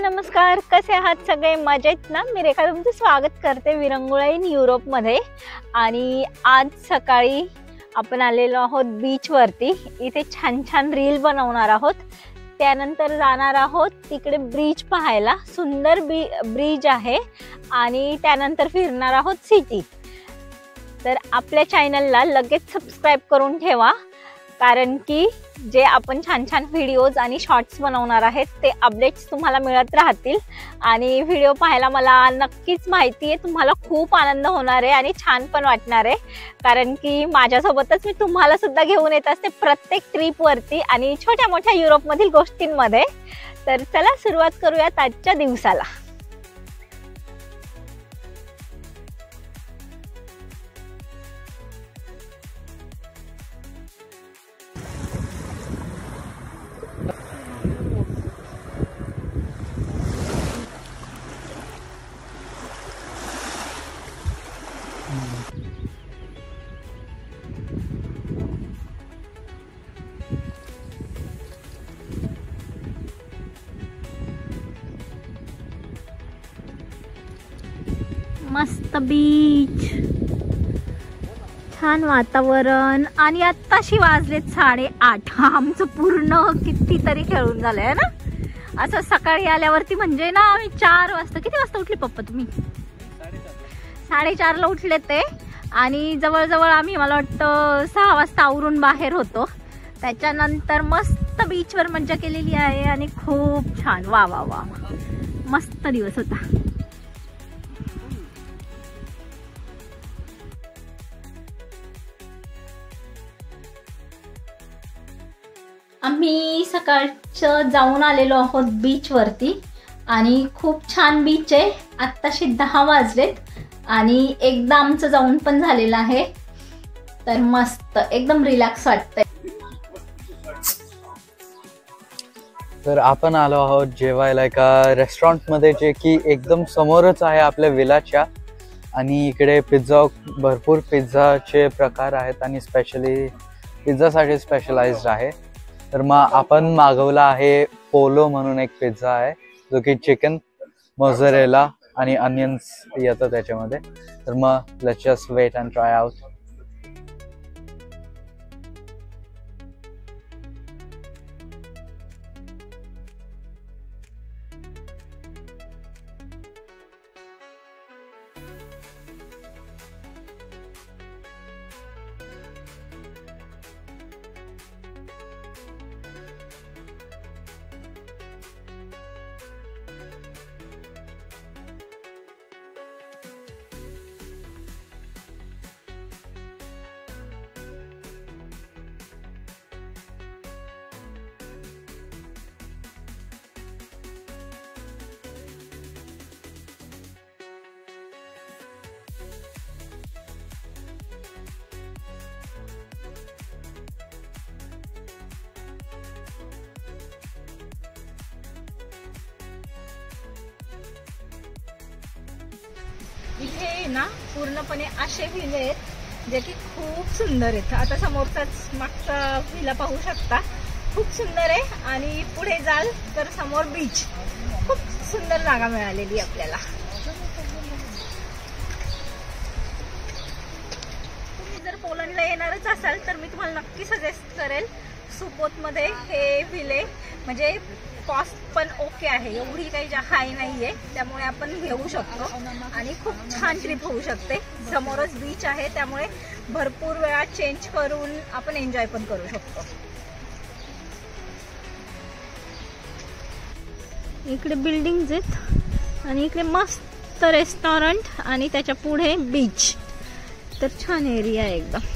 नमस्कार, कसे आहात सगळे? मजेत ना? मी रेखा तुमचं स्वागत करते विरंगुळा इन युरोपमध्ये। आणि आज सकाळी आपण आलेलो आहोत बीचवरती। इथे छान छान रील बनवणार आहोत, त्यानंतर जाणार आहोत तिकडे ब्रिज पाहायला। सुंदर ब्रिज आहे आणि त्यानंतर फिरणार आहोत सिटी। तर आपल्या चॅनलला लगेच सबस्क्राइब करून ठेवा, कारण की जे आपण छान छान व्हिडिओज आणि शॉर्ट्स बनवणार आहेत ते अपडेट्स तुम्हाला मिळत राहतील। आणि व्हिडिओ पाहायला मला नक्कीच माहिती आहे तुम्हाला खूप आनंद होणार आहे आणि छान पण वाटणार आहे, कारण की माझ्यासोबतच मी तुम्हाला सुद्धा घेऊन येत असते प्रत्येक ट्रिपवरती आणि छोट्या मोठ्या युरोपमधील गोष्टींमध्ये। तर चला सुरुवात करूयात आजच्या दिवसाला। मस्त बीच, छान वातावरण आणि आत्ताशी वाजलेत 8:30। आमचं पूर्ण कितीतरी खेळून झालंय ना। असं सकाळी आल्यावरती म्हणजे ना आम्ही 4 वाजता, किती वाजता उठले पप्पा तुम्ही? 4:30ला उठले ते। आणि जवळजवळ आम्ही मला वाटतं 6 वाजता आवरून बाहेर होतो। त्याच्यानंतर मस्त बीचवर मज्जा केलेली आहे आणि खूप छान, वा वा वा मस्त दिवस होता। आम्ही सकाळचं जाऊन आलेलो आहोत बीच वरती आणि खूप छान बीच आहे। आत्ताशी 10 वाजलेत आणि एकदा आमचं जाऊन पण झालेलं आहे, तर मस्त एकदम रिलॅक्स वाटतंय। तर आपण आलो आहोत जेवायला एका रेस्टॉरंट मध्ये, जे की एकदम समोरच आहे आपल्या विलाच्या। आणि इकडे भरपूर पिझ्झाचे प्रकार आहेत आणि स्पेशली पिझ्झासाठी स्पेशलाइज्ड आहे। तर मग आपण मागवला आहे पोलो म्हणून एक पिझ्झा आहे, जो की चिकन, मोझरेला आणि अनियन्स येतं त्याच्यामध्ये। तर मग let's just wait and try out. इथे ना पूर्णपणे असे व्हिले आहेत जे की खूप सुंदर आहेत। आता समोरचाच मागचा व्हिला पाहू शकता, खूप सुंदर आहे। आणि पुढे जाल तर समोर बीच, खूप सुंदर जागा मिळालेली आपल्याला। तुम्ही जर पोलंडला येणारच असाल तर मी तुम्हाला नक्की सजेस्ट करेल सुपोत मध्ये हे व्हिले, म्हणजे कॉस्ट पण ओके आहे, एवढी काही हाय नाहीये, त्यामुळे आपण घेऊ शकतो आणि खूप छान ट्रिप होऊ शकते। समोरच बीच आहे त्यामुळे भरपूर वेळा चेंज करून आपण एन्जॉय पण करू शकतो। इकडे बिल्डिंग्स आहेत आणि इकडे मस्त रेस्टॉरंट आणि त्याच्या पुढे बीच, तर छान एरिया आहे एकदम।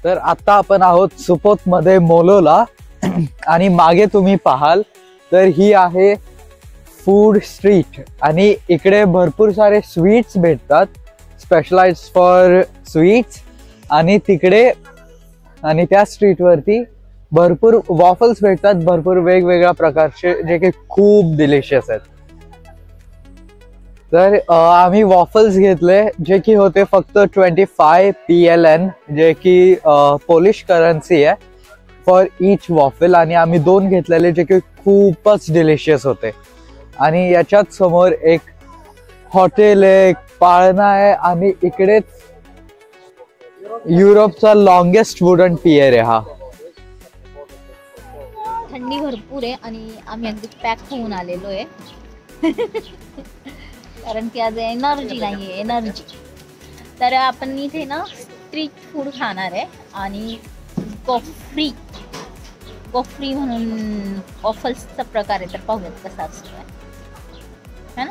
तर आता आपण आहोत सुपोत मध्ये मोलोला आणि मागे तुम्ही पाहाल तर ही आहे फूड स्ट्रीट आणि इकडे भरपूर सारे स्वीट्स भेटतात, स्पेशलाइज्ड फॉर स्वीट्स। आणि तिकडे आणि त्या स्ट्रीट वरती भरपूर वॉफल्स भेटतात, भरपूर वेगवेगळ्या प्रकारचे, जे की खूप डिलिशियस आहेत. तर आम्ही वॉफल्स घेतले जे की होते फक्त 25 PLN, जे की पोलिश करन्सी आहे फॉर इच वॉफल. आणि आम्ही 2 घेतलेले जे की खूपच डिलिशियस होते. आणि याच्यात समोर एक हॉटेल आहे, एक पाळणा आहे आणि इकडेच युरोपचा लॉंगेस्ट वुडन पियर आहे हा. थंडी भरपूर आहे आणि आम्ही अगदी पॅक होऊन आलेलो आहे. कारण की आज एनर्जी नाही आहे, एनर्जी. तर आपण इथे ना स्ट्रीट फूड खाणार आहे आणि गॉफ्री म्हणून वॉफल्सचा प्रकार आहे. तर पाहूयात कसा असतो है ना.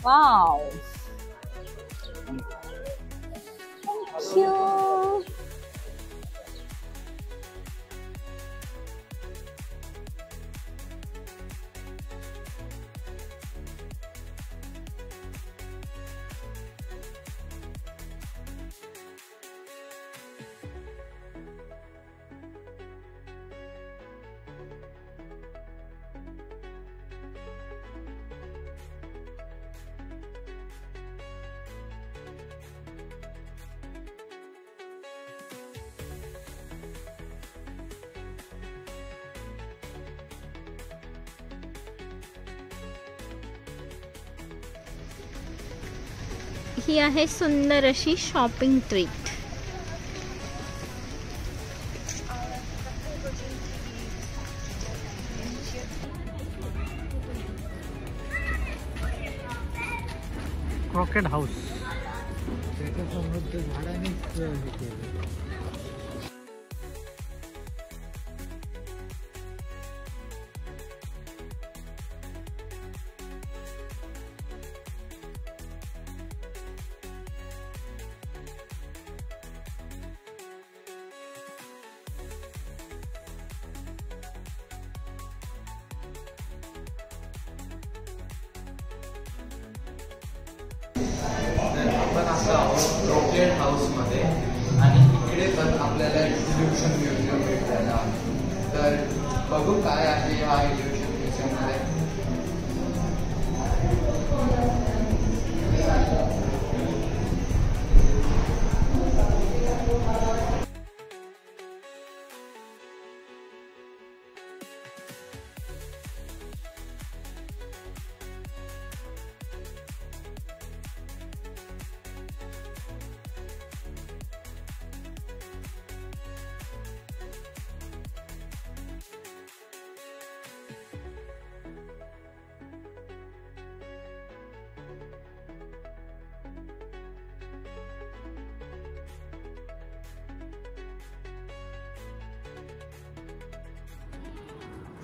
Wow, thank you. ही आहे सुंदर अशी शॉपिंग ट्रीट. क्रॉकेट हाऊस, त्याच्यासमोर झाडानेच हे केलं. आपण आता आहोत क्रॉकेट हाऊसमध्ये आणि इकडे पण आपल्याला इल्युशन म्युझियम भेटायला. तर बघू काय आहे हा इल्युशन म्युझियममध्ये.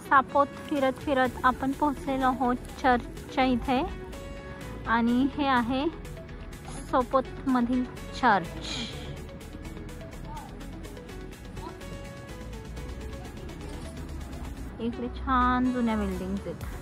सापोत फिरत फिरत आपण पोहोचलेलो आहोत चर्चच्या इथे. आणि हे आहे सोपोत मधील चर्च. इकडे छान जुन्या बिल्डिंग्स आहेत.